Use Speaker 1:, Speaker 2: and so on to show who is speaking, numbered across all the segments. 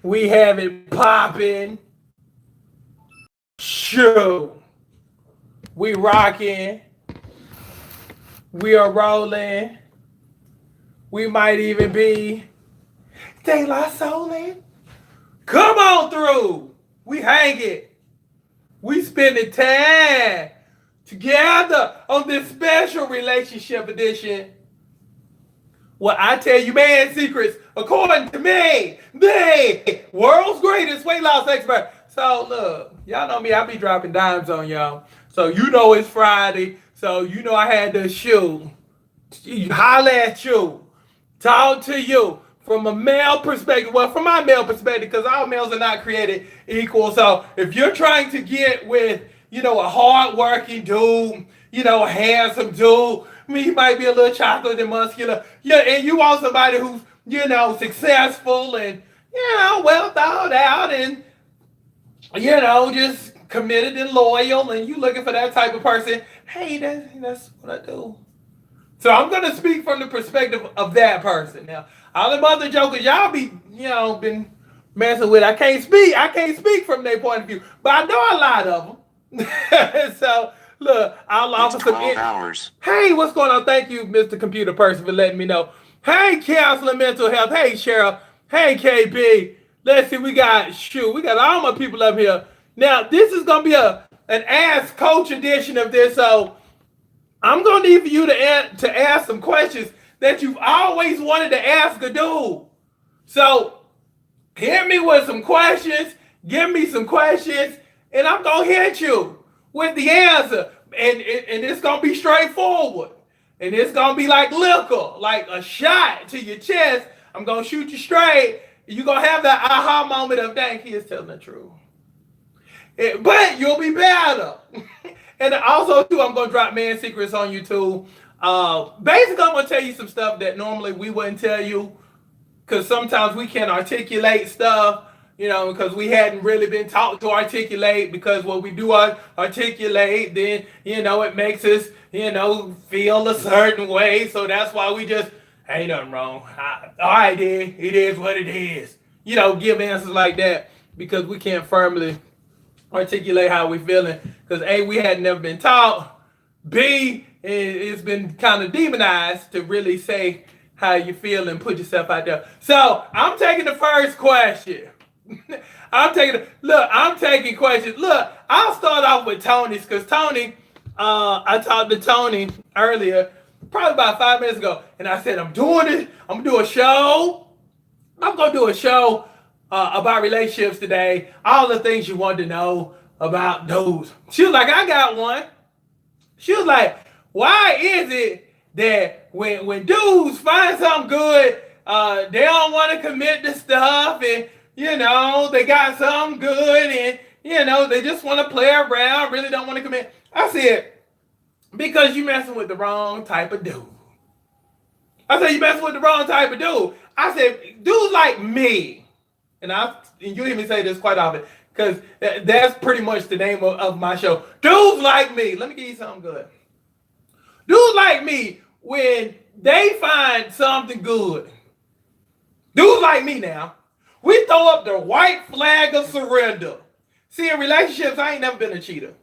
Speaker 1: We have it popping. Shoot. We rocking. We are rolling. We might even be De La Soulin'. Come on through. We hang it. We spending time together on this special relationship edition. Well, I tell you, man, secrets, according to me, the world's greatest weight loss expert. So, look, y'all know me, I be dropping dimes on y'all. So, you know it's Friday. So, you know I had to shoot, holler at you, talk to you from a male perspective. Well, from my male perspective, because all males are not created equal. So, if you're trying to get with, a hard-working dude, a handsome dude, I mean, he might be a little chocolate and muscular. Yeah, and you want somebody who's, successful and, well thought out and, just committed and loyal, and you looking for that type of person. Hey, that's what I do. So I'm gonna speak from the perspective of that person. Now, all them other jokers, y'all be, been messing with. I can't speak from their point of view, but I know a lot of them. So look, I'll offer some.
Speaker 2: 12 hours.
Speaker 1: Hey, what's going on? Thank you, Mr. Computer Person, for letting me know. Hey, Counselor Mental Health. Hey, Cheryl. Hey, KB. Let's see, we got all my people up here. Now, this is gonna be an Ask Coach edition of this, so I'm gonna need for you to ask some questions that you've always wanted to ask a dude. So hit me with some questions, give me some questions, and I'm gonna hit you with the answer. And it's gonna be straightforward. And it's gonna be like liquor, like a shot to your chest. I'm gonna shoot you straight. You're gonna have that aha moment of, dang, he is telling the truth. But you'll be better. And also, too, I'm gonna drop man secrets on you too. Basically, I'm gonna tell you some stuff that normally we wouldn't tell you, because sometimes we can't articulate stuff, because we hadn't really been taught to articulate, because when we do articulate, then, it makes us, feel a certain way. So that's why we just, ain't nothing wrong. All right, then, it is what it is. Give answers like that, because we can't firmly articulate how we feeling. Because A, we had never been taught. B, it's been kind of demonized to really say how you feel and put yourself out there. So I'm taking the first question. I'm taking questions. Look, I'll start off with Tony's, because Tony, I talked to Tony earlier, probably about 5 minutes ago, and I said, I'm gonna do a show about relationships today, all the things you want to know about dudes. She was like, I got one. She was like, why is it that when dudes find something good, they don't want to commit to stuff, and they got something good, and they just want to play around, really don't want to commit? I said, because you messing with the wrong type of dude. I said, you messing with the wrong type of dude. I said, dudes like me, and you hear me say this quite often, because that's pretty much the name of my show. Dudes like me. Let me give you something good. Dudes like me, when they find something good, dudes like me now, we throw up the white flag of surrender. See, in relationships, I ain't never been a cheater.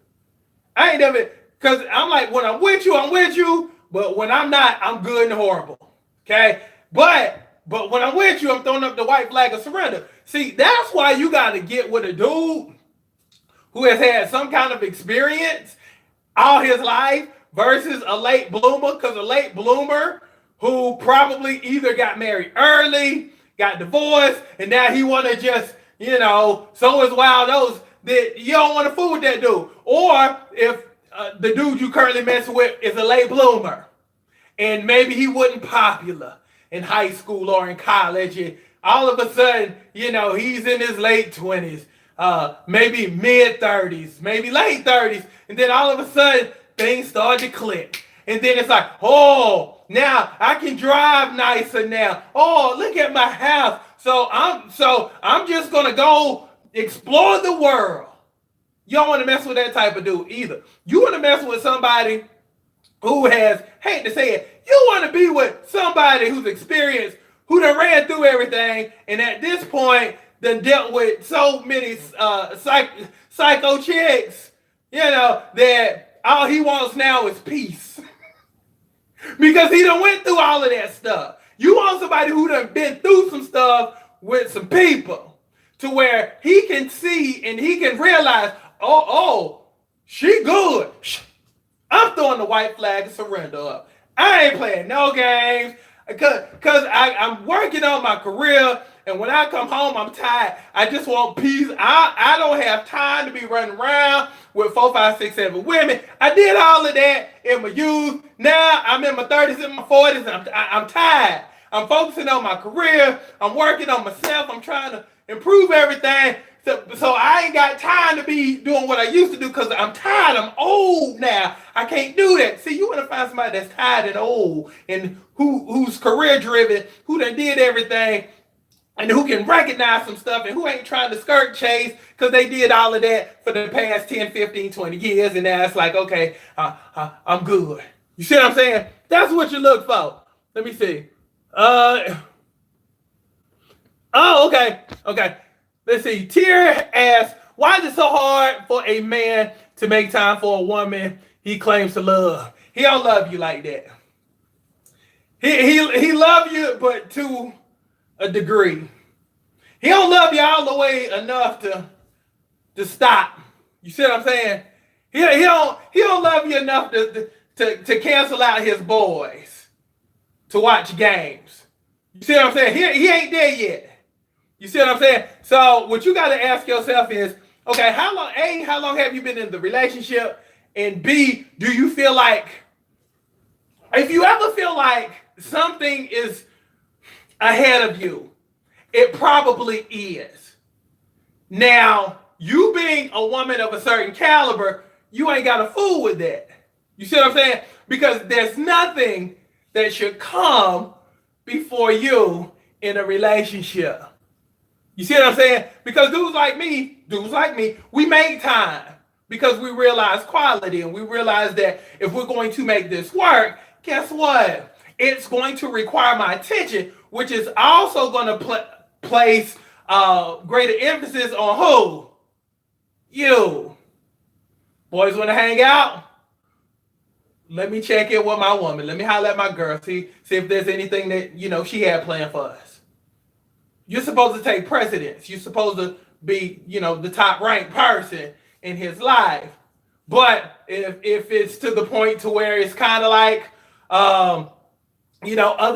Speaker 1: I ain't never, because I'm like, when I'm with you, but when I'm not, I'm good and horrible. Okay? But when I'm with you, I'm throwing up the white flag of surrender. See, that's why you got to get with a dude who has had some kind of experience all his life versus a late bloomer, because a late bloomer who probably either got married early, got divorced, and now he want to just, sow his wild oats, that you don't want to fool with that dude. Or if the dude you currently messing with is a late bloomer, and maybe he wasn't popular in high school or in college, and all of a sudden, he's in his late 20s, maybe mid 30s, maybe late 30s, and then all of a sudden things start to click. And then it's like, oh, now I can drive nicer now. Oh, look at my house. So I'm just gonna go explore the world. You don't want to mess with that type of dude either. You want to mess with somebody who has, hate to say it, you want to be with somebody who's experienced, who done ran through everything, and at this point, done dealt with so many psycho chicks, that all he wants now is peace. Because he done went through all of that stuff. You want somebody who done been through some stuff with some people to where he can see and he can realize, oh, she good. I'm throwing the white flag and surrender up. I ain't playing no games because I'm working on my career, and when I come home, I'm tired. I just want peace. I don't have time to be running around with 4, 5, 6, 7 women. I did all of that in my youth. Now I'm in my 30s and my 40s, and I'm tired. I'm focusing on my career. I'm working on myself. I'm trying to improve everything. So I ain't got time to be doing what I used to do because I'm tired. I'm old now. I can't do that. See, you want to find somebody that's tired and old and who's career driven, who done did everything, and who can recognize some stuff and who ain't trying to skirt chase because they did all of that for the past 10, 15, 20 years. And now it's like, okay, I'm good. You see what I'm saying? That's what you look for. Let me see. Okay. Let's see. Tier asks, why is it so hard for a man to make time for a woman he claims to love? He don't love you like that. He love you, but to a degree. He don't love you all the way enough to stop. You see what I'm saying? He don't love you enough to cancel out his boys to watch games. You see what I'm saying? He ain't there yet. You see what I'm saying? So what you got to ask yourself is, okay, how long have you been in the relationship? And B, do you feel like, if you ever feel like something is ahead of you, it probably is. Now, you being a woman of a certain caliber, you ain't got to fool with that. You see what I'm saying? Because there's nothing that should come before you in a relationship. You see what I'm saying? Because dudes like me, we make time because we realize quality, and we realize that if we're going to make this work, guess what? It's going to require my attention, which is also going to place greater emphasis on who? You. Boys want to hang out? Let me check in with my woman. Let me holler at my girl. See if there's anything that, she had planned for us. You're supposed to take precedence. You're supposed to be, the top ranked person in his life. But if it's to the point to where it's kind of like, other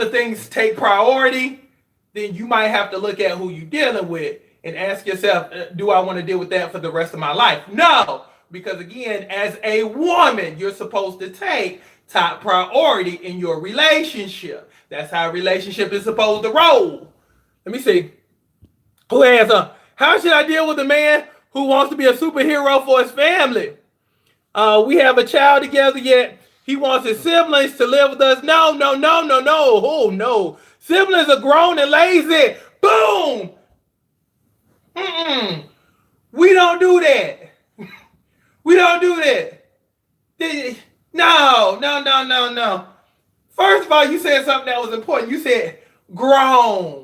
Speaker 1: things take priority, then you might have to look at who you're dealing with and ask yourself, do I want to deal with that for the rest of my life? No, because again, as a woman, you're supposed to take top priority in your relationship. That's how a relationship is supposed to roll. Let me see. Who has how should I deal with a man who wants to be a superhero for his family? We have a child together, yet he wants his siblings to live with us. No. Oh, no. Siblings are grown and lazy. Boom. We don't do that. We don't do that. No. First of all, you said something that was important. You said grown.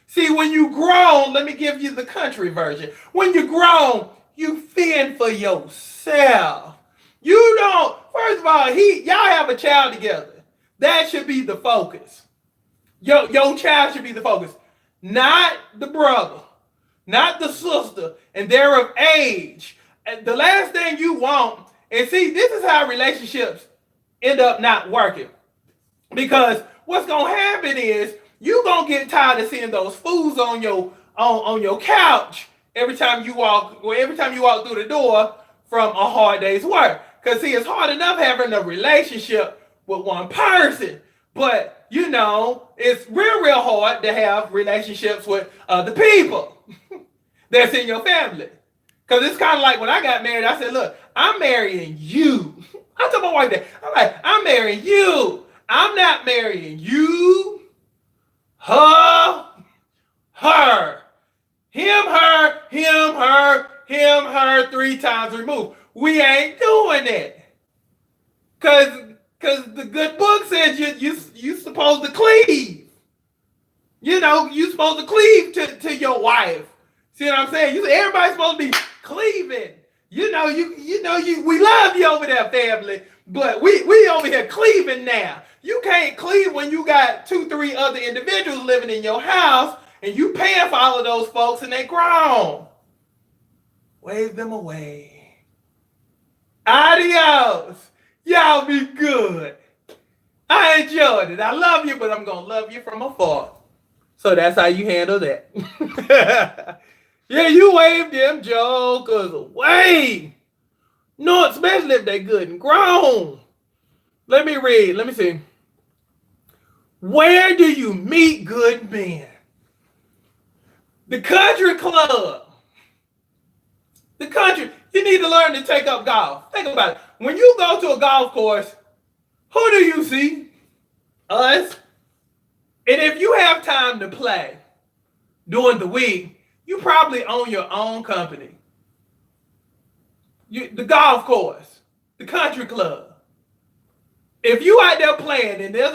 Speaker 1: See, when you grown, let me give you the country version. When you grown, you fend for yourself. You don't, first of all, y'all have a child together. That should be the focus. Your child should be the focus. Not the brother, not the sister, and they're of age. And the last thing you want, and see, this is how relationships end up not working. Because what's going to happen is, you're going to get tired of seeing those fools on your couch every time you walk through the door from a hard day's work. Because, see, it's hard enough having a relationship with one person. But, it's real hard to have relationships with other people that's in your family. Because it's kind of like when I got married, I said, look, I'm marrying you. I told my wife that. I'm like, I'm marrying you. I'm not marrying you. Her, him, her, 3 times removed. We ain't doing that. Cause the good book says you supposed to cleave. You supposed to cleave to your wife. See what I'm saying? Everybody's supposed to be cleaving. We love you over there, family. But we over here cleaving now. You can't cleave when you got 2-3 other individuals living in your house and you paying for all of those folks and they grown. Wave them away. Adios. Y'all be good. I enjoyed it. I love you, but I'm going to love you from afar. So that's how you handle that. Yeah, you wave them jokers away. No, especially if they good and grown. Let me read. Let me see. Where do you meet good men? The country club. The country. You need to learn to take up golf. Think about it. When you go to a golf course, who do you see? Us. And if you have time to play during the week, you probably own your own company. The golf course, the country club. If you out there playing and there's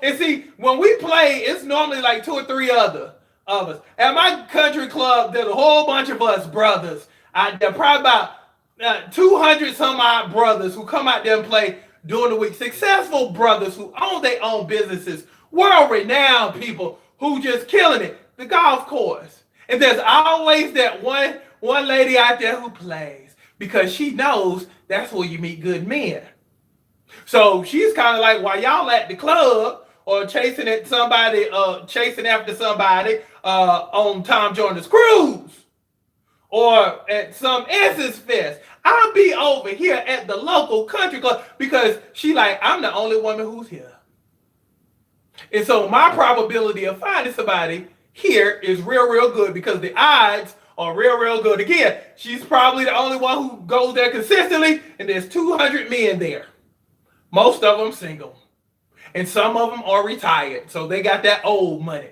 Speaker 1: and see, when we play, it's normally like 2 or 3 other of us. At my country club, there's a whole bunch of us brothers out there, probably about 200 some odd brothers who come out there and play during the week. Successful brothers who own their own businesses, world-renowned people who just killing it. The golf course. And there's always that one lady out there who plays because she knows that's where you meet good men. So she's kind of like, while y'all at the club or chasing after somebody on Tom Joyner's cruise or at some Essence Fest, I'll be over here at the local country club because she like, I'm the only woman who's here. And so my probability of finding somebody here is real good because the odds are real good. Again, she's probably the only one who goes there consistently, and there's 200 men there. Most of them single. And some of them are retired, so they got that old money.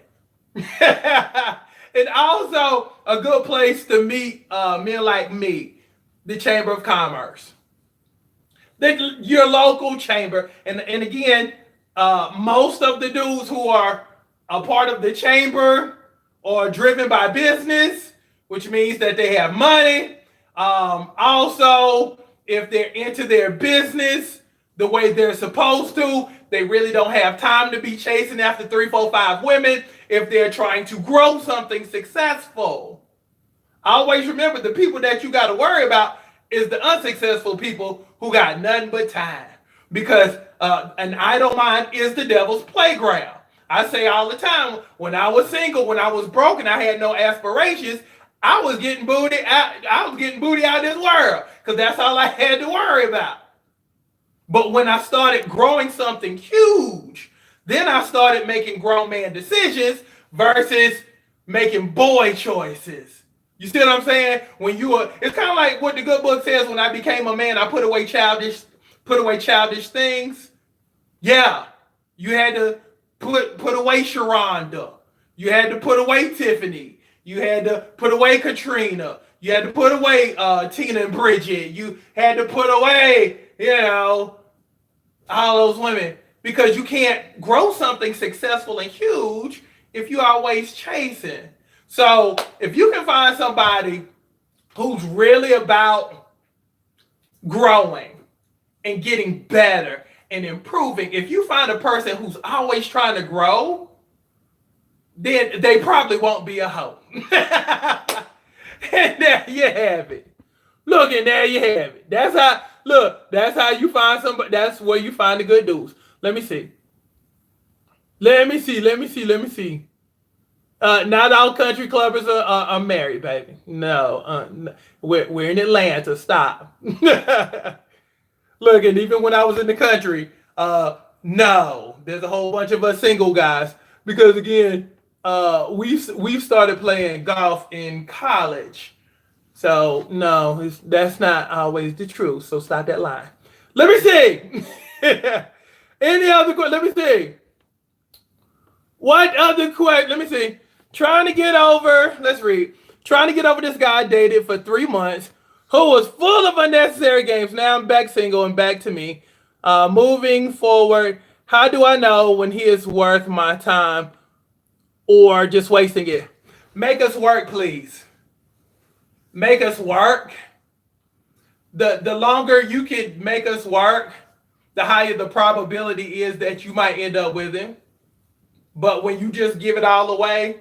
Speaker 1: And also a good place to meet men like me, the Chamber of Commerce. Your local chamber. And again, most of the dudes who are a part of the chamber are driven by business, which means that they have money. Also, if they're into their business the way they're supposed to, they really don't have time to be chasing after 3, 4, 5 women if they're trying to grow something successful. Always remember, the people that you got to worry about is the unsuccessful people who got nothing but time. Because an idle mind is the devil's playground. I say all the time, when I was single, when I was broken, I had no aspirations. I was getting booty out of this world because that's all I had to worry about. But when I started growing something huge, then I started making grown man decisions versus making boy choices. You see what I'm saying? It's kind of like what the good book says, when I became a man, I put away childish things. Yeah, you had to put away Sharonda. You had to put away Tiffany. You had to put away Katrina. You had to put away Tina and Bridget. You had to put away, all those women, because you can't grow something successful and huge if you're always chasing. So if you can find somebody who's really about growing and getting better and improving, if you find a person who's always trying to grow, then they probably won't be a hoe. And there you have it. Look, and there you have it. That's how you find somebody. That's where you find the good dudes. Let me see. Not all country clubbers are married, baby. No, we're in Atlanta. Stop. Look, and even when I was in the country, no, there's a whole bunch of us single guys because again, we've started playing golf in college. So no, that's not always the truth. So stop that line. Let me see. Any other question? Let me see. What other question? Let me see. Trying to get over this guy I dated for 3 months who was full of unnecessary games. Now I'm back single and back to me. Moving forward, how do I know when he is worth my time or just wasting it? Make us work, please. make us work, the longer you can make us work, the higher the probability is that you might end up with him. But when you just give it all away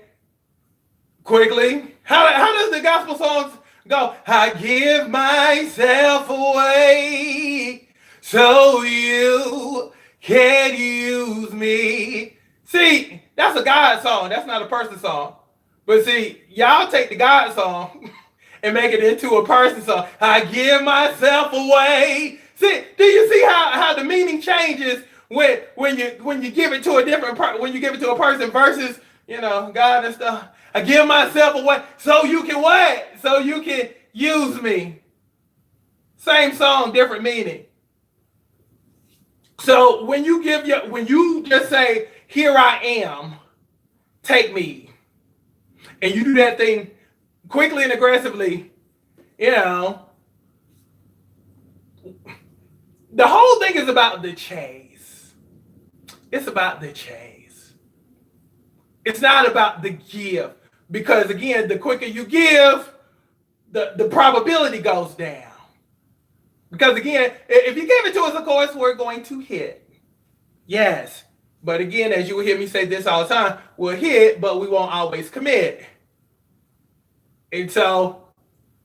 Speaker 1: quickly, how does the gospel songs go? I give myself away so you can use me. See, that's a God song. That's not a person song. But see, y'all take the God song and make it into a person song. I give myself away. See, do you see how the meaning changes when you give it to a when you give it to a person versus God and stuff. I give myself away so you can what? So you can use me. Same song, different meaning. So when you just say, here I am, take me, and you do that thing quickly and aggressively, the whole thing is about the chase. It's about the chase. It's not about the give. Because again, the quicker you give, the probability goes down. Because again, if you give it to us, of course, we're going to hit. Yes. But again, as you will hear me say this all the time, we'll hit, but we won't always commit. And so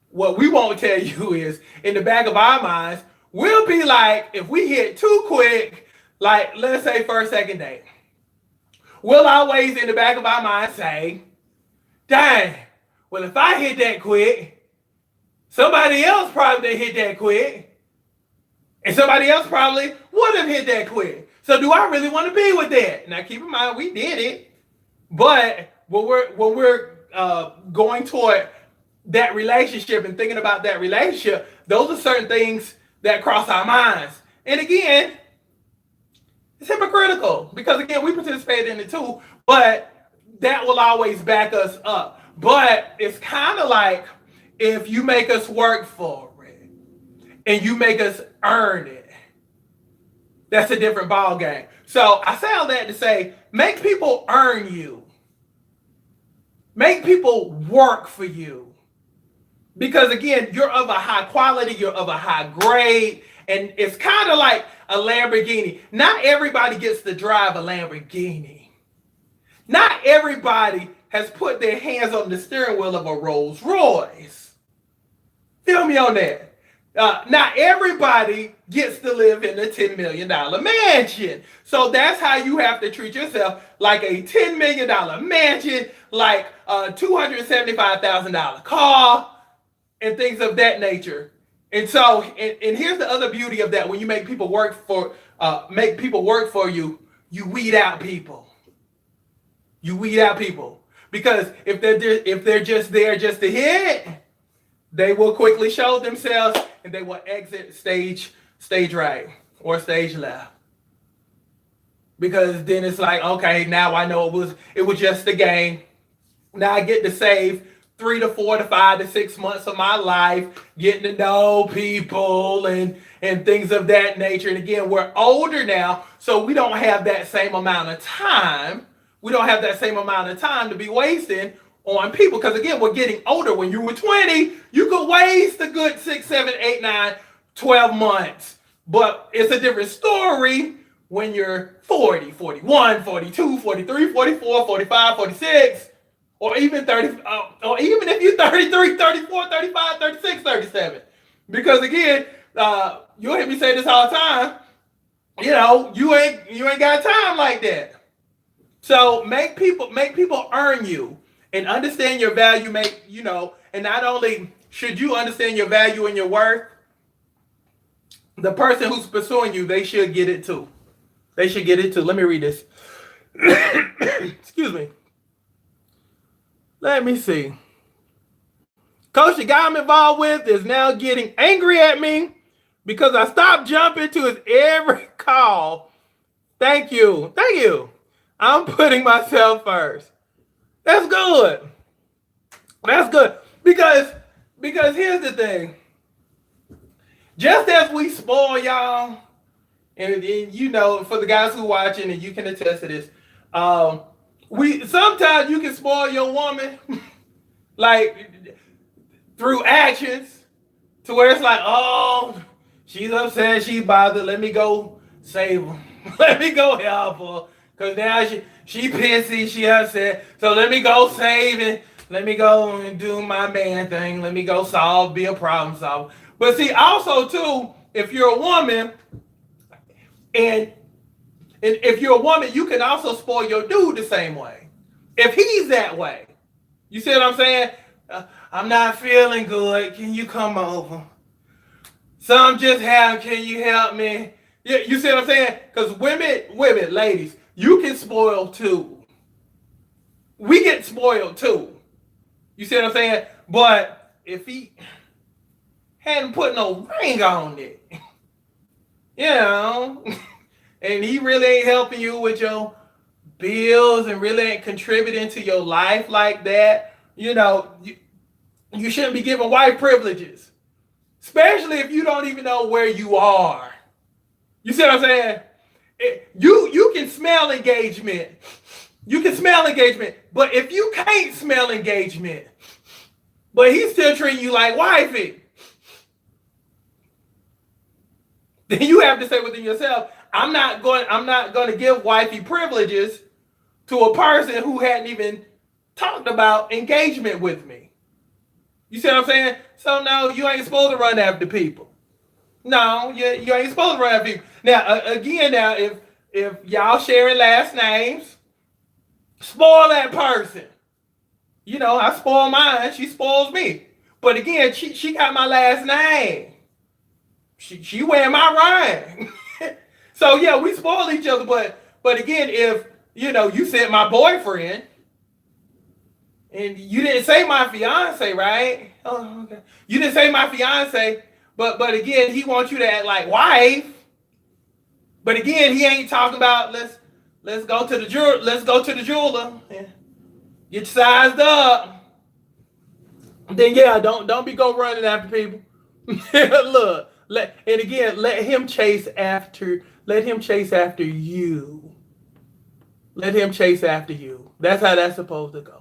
Speaker 1: what we won't tell you is, in the back of our minds, we'll be like, if we hit too quick, like let's say first, second date, we'll always in the back of our mind say, dang, well, if I hit that quick, somebody else probably didn't hit that quick. And somebody else probably would have hit that quick. So do I really want to be with that? Now keep in mind, we did it. But when we're going toward that relationship and thinking about that relationship, those are certain things that cross our minds. And again, it's hypocritical because again, we participate in it too, but that will always back us up. But it's kind of like if you make us work for it and you make us earn it, that's a different ball game. So I say all that to say, make people earn you. Make people work for you. Because again, you're of a high quality, you're of a high grade, and it's kind of like a Lamborghini. Not everybody gets to drive a Lamborghini. Not everybody has put their hands on the steering wheel of a Rolls Royce. Feel me on that. Not everybody gets to live in a $10 million mansion. So that's how you have to treat yourself, like a $10 million mansion, like a $275,000 car, and things of that nature. And so, and here's the other beauty of that: when you make people work for you, you weed out people. You weed out people because if they're just there just to hit, they will quickly show themselves and they will exit stage right or stage left. Because then it's like, okay, now I know it was just a game. Now I get to save 3 to 4 to 5 to 6 months of my life getting to know people and things of that nature. And again, we're older now, so we don't have that same amount of time. We don't have that same amount of time to be wasting on people. Because again, we're getting older. When you were 20, you could waste a good 6, 7, 8, 9, 12 months. But it's a different story when you're 40, 41, 42, 43, 44, 45, 46, or even 30, or even if you're 33, 34, 35, 36, 37. Because again, you'll hear me say this all the time, you ain't got time like that. So make people earn you and understand your value, and not only should you understand your value and your worth, the person who's pursuing you, they should get it too. They should get it too. Let me read this. Excuse me. Let me see. Coach, the guy I'm involved with is now getting angry at me because I stopped jumping to his every call. Thank you. Thank you. I'm putting myself first. That's good. That's good. Because here's the thing. Just as we spoil y'all, and for the guys who are watching, and you can attest to this, sometimes you can spoil your woman. Like, through actions to where it's like, oh, she's upset, she's bothered. Let me go save her. Let me go help her. Because now she pissy, she upset. So let me go save it. Let me go and do my man thing. Let me go be a problem solver. But see, also too, if you're a woman, and if you're a woman, you can also spoil your dude the same way. If he's that way. You see what I'm saying? I'm not feeling good. Can you come over? Some just have, can you help me? Yeah, you see what I'm saying? Because women, ladies, you can spoil too. We get spoiled too. You see what I'm saying? But if he hadn't put no ring on it, you know, and he really ain't helping you with your bills and really ain't contributing to your life like that, you know, you shouldn't be giving wife privileges. Especially if you don't even know where you are. You see what I'm saying? You can smell engagement. You can smell engagement. But if you can't smell engagement, but he's still treating you like wifey, then you have to say within yourself, I'm not going to give wifey privileges to a person who hadn't even talked about engagement with me. You see what I'm saying? So no, you ain't supposed to run after people. No, you ain't supposed to run after people. Now, again, if y'all sharing last names, spoil that person. You know, I spoil mine, she spoils me. But again, she got my last name. She wearing my ring. So yeah, we spoil each other. But again, if you said my boyfriend, and you didn't say my fiance, right? Oh, okay. You didn't say my fiance, but again, he wants you to act like wife. But again, he ain't talking about let's go to the jeweler and get sized up. Then yeah, don't be go running after people. Look, let him chase after you. Let him chase after you. That's how that's supposed to go.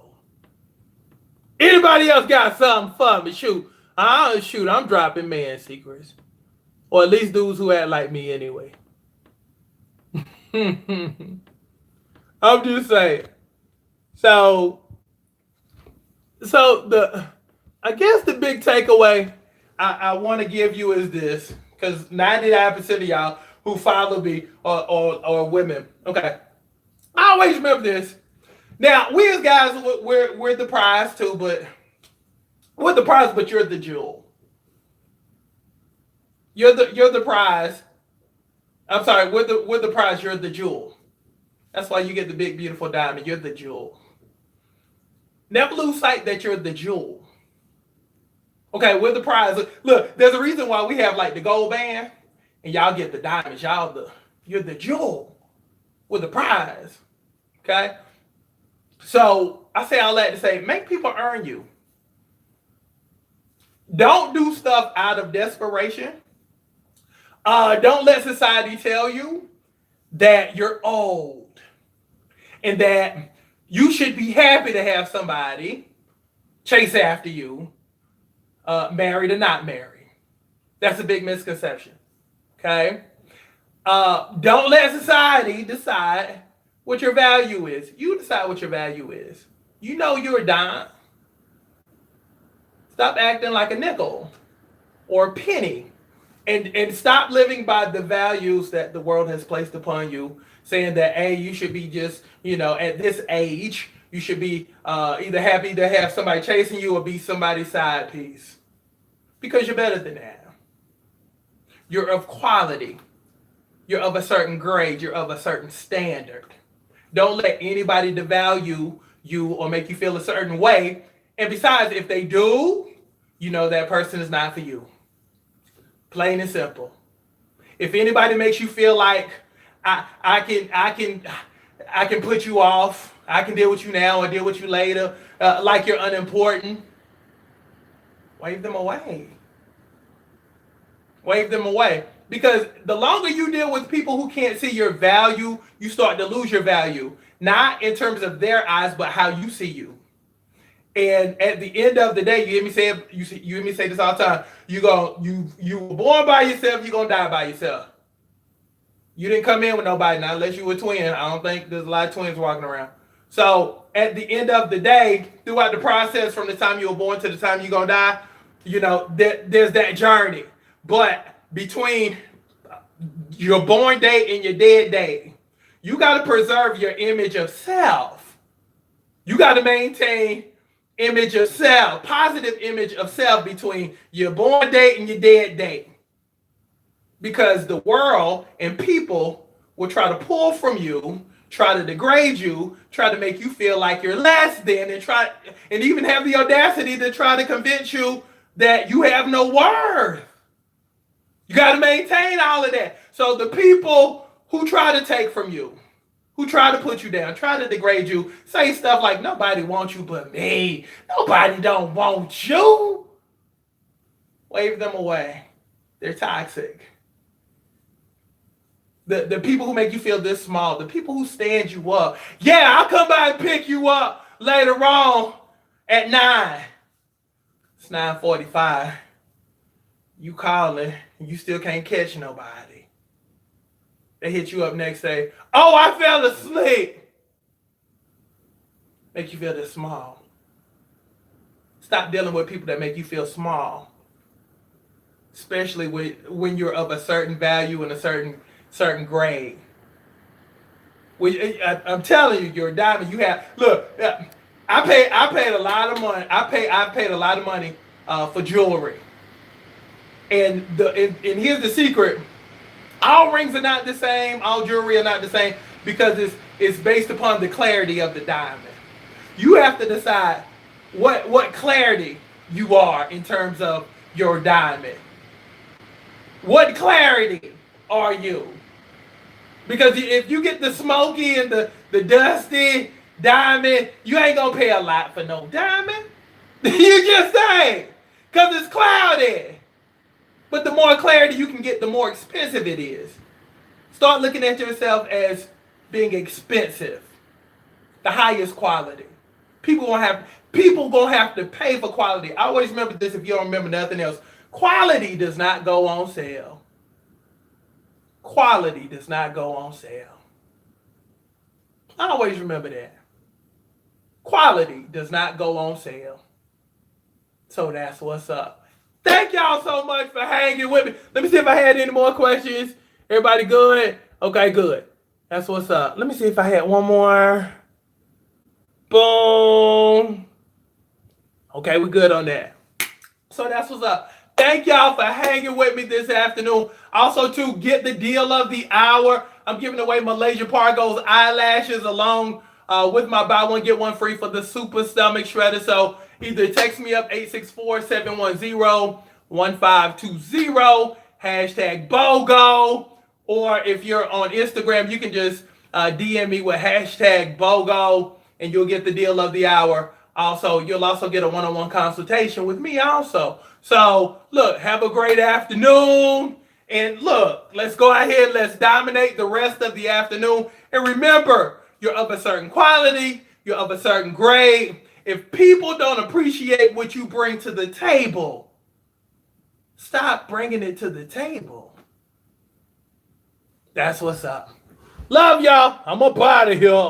Speaker 1: Anybody else got something for me? Shoot, I'm dropping man secrets. Or at least dudes who act like me anyway. I'm just saying. So I guess the big takeaway I want to give you is this, because 99% of y'all who follow me are women. Okay. I always remember this. Now, we as guys, we're the prize too, but we're the prize, but you're the jewel. You're the prize. I'm sorry, we're the prize, you're the jewel. That's why you get the big, beautiful diamond. You're the jewel. Never lose sight that you're the jewel. Okay, we're the prize. Look, there's a reason why we have like the gold band, and y'all get the diamonds. You're the jewel. We're the prize. Okay? So I say all that to say, make people earn you. Don't do stuff out of desperation. Don't let society tell you that you're old and that you should be happy to have somebody chase after you, married or not married. That's a big misconception. Okay? Don't let society decide what your value is. You decide what your value is. You know you're a dime. Stop acting like a nickel or a penny. And stop living by the values that the world has placed upon you, saying that, hey, you should be just, at this age, you should be either happy to have somebody chasing you or be somebody's side piece. Because you're better than that. You're of quality. You're of a certain grade. You're of a certain standard. Don't let anybody devalue you or make you feel a certain way. And besides, if they do, that person is not for you. Plain and simple. If anybody makes you feel like I can put you off, I can deal with you now or deal with you later, like you're unimportant, wave them away. Wave them away. Because the longer you deal with people who can't see your value, you start to lose your value. Not in terms of their eyes, but how you see you. And at the end of the day, you hear me say it, you hear me say this all the time. You were born by yourself, you're gonna die by yourself. You didn't come in with nobody now, unless you were a twin. I don't think there's a lot of twins walking around. So at the end of the day, throughout the process, from the time you were born to the time you're gonna die, there's that journey. But between your born date and your dead date, you got to preserve your image of self. You got to maintain image of self, positive image of self between your born date and your dead date. Because the world and people will try to pull from you, try to degrade you, try to make you feel like you're less than, and even have the audacity to try to convince you that you have no worth. You got to maintain all of that. So the people who try to take from you, who try to put you down, try to degrade you, say stuff like, nobody wants you but me. Nobody don't want you. Wave them away. They're toxic. The people who make you feel this small, the people who stand you up. Yeah, I'll come by and pick you up later on at 9. It's 9:45. You calling, and you still can't catch nobody. They hit you up next day. Oh, I fell asleep. Make you feel this small. Stop dealing with people that make you feel small. Especially when you're of a certain value and a certain grade. I'm telling you, you're a diamond. You have I paid a lot of money. I paid a lot of money for jewelry. And here's the secret. All rings are not the same. All jewelry are not the same because it's based upon the clarity of the diamond. You have to decide what clarity you are in terms of your diamond. What clarity are you? Because if you get the smoky and the dusty diamond, you ain't gonna pay a lot for no diamond. You just ain't. Because it's cloudy. But the more clarity you can get, the more expensive it is. Start looking at yourself as being expensive. The highest quality. People gonna have to pay for quality. I always remember this if you don't remember nothing else. Quality does not go on sale. Quality does not go on sale. I always remember that. Quality does not go on sale. So that's what's up. Thank y'all so much for hanging with me. Let me see if I had any more questions. Everybody good? Okay, good. That's what's up. Let me see if I had one more. Boom. Okay, we're good on that. So that's what's up. Thank y'all for hanging with me this afternoon. Also, to get the deal of the hour, I'm giving away Malaysia Pargo's eyelashes along with my buy one, get one free for the Super Stomach Shredder. So either text me up 864-710-1520, hashtag BOGO, or if you're on Instagram, you can just DM me with hashtag BOGO, and you'll get the deal of the hour. Also, you'll also get a one-on-one consultation with me also. So, look, have a great afternoon. And look, let's go ahead, let's dominate the rest of the afternoon. And remember, you're of a certain quality, you're of a certain grade. If people don't appreciate what you bring to the table, stop bringing it to the table. That's what's up. Love y'all. I'm up out of here.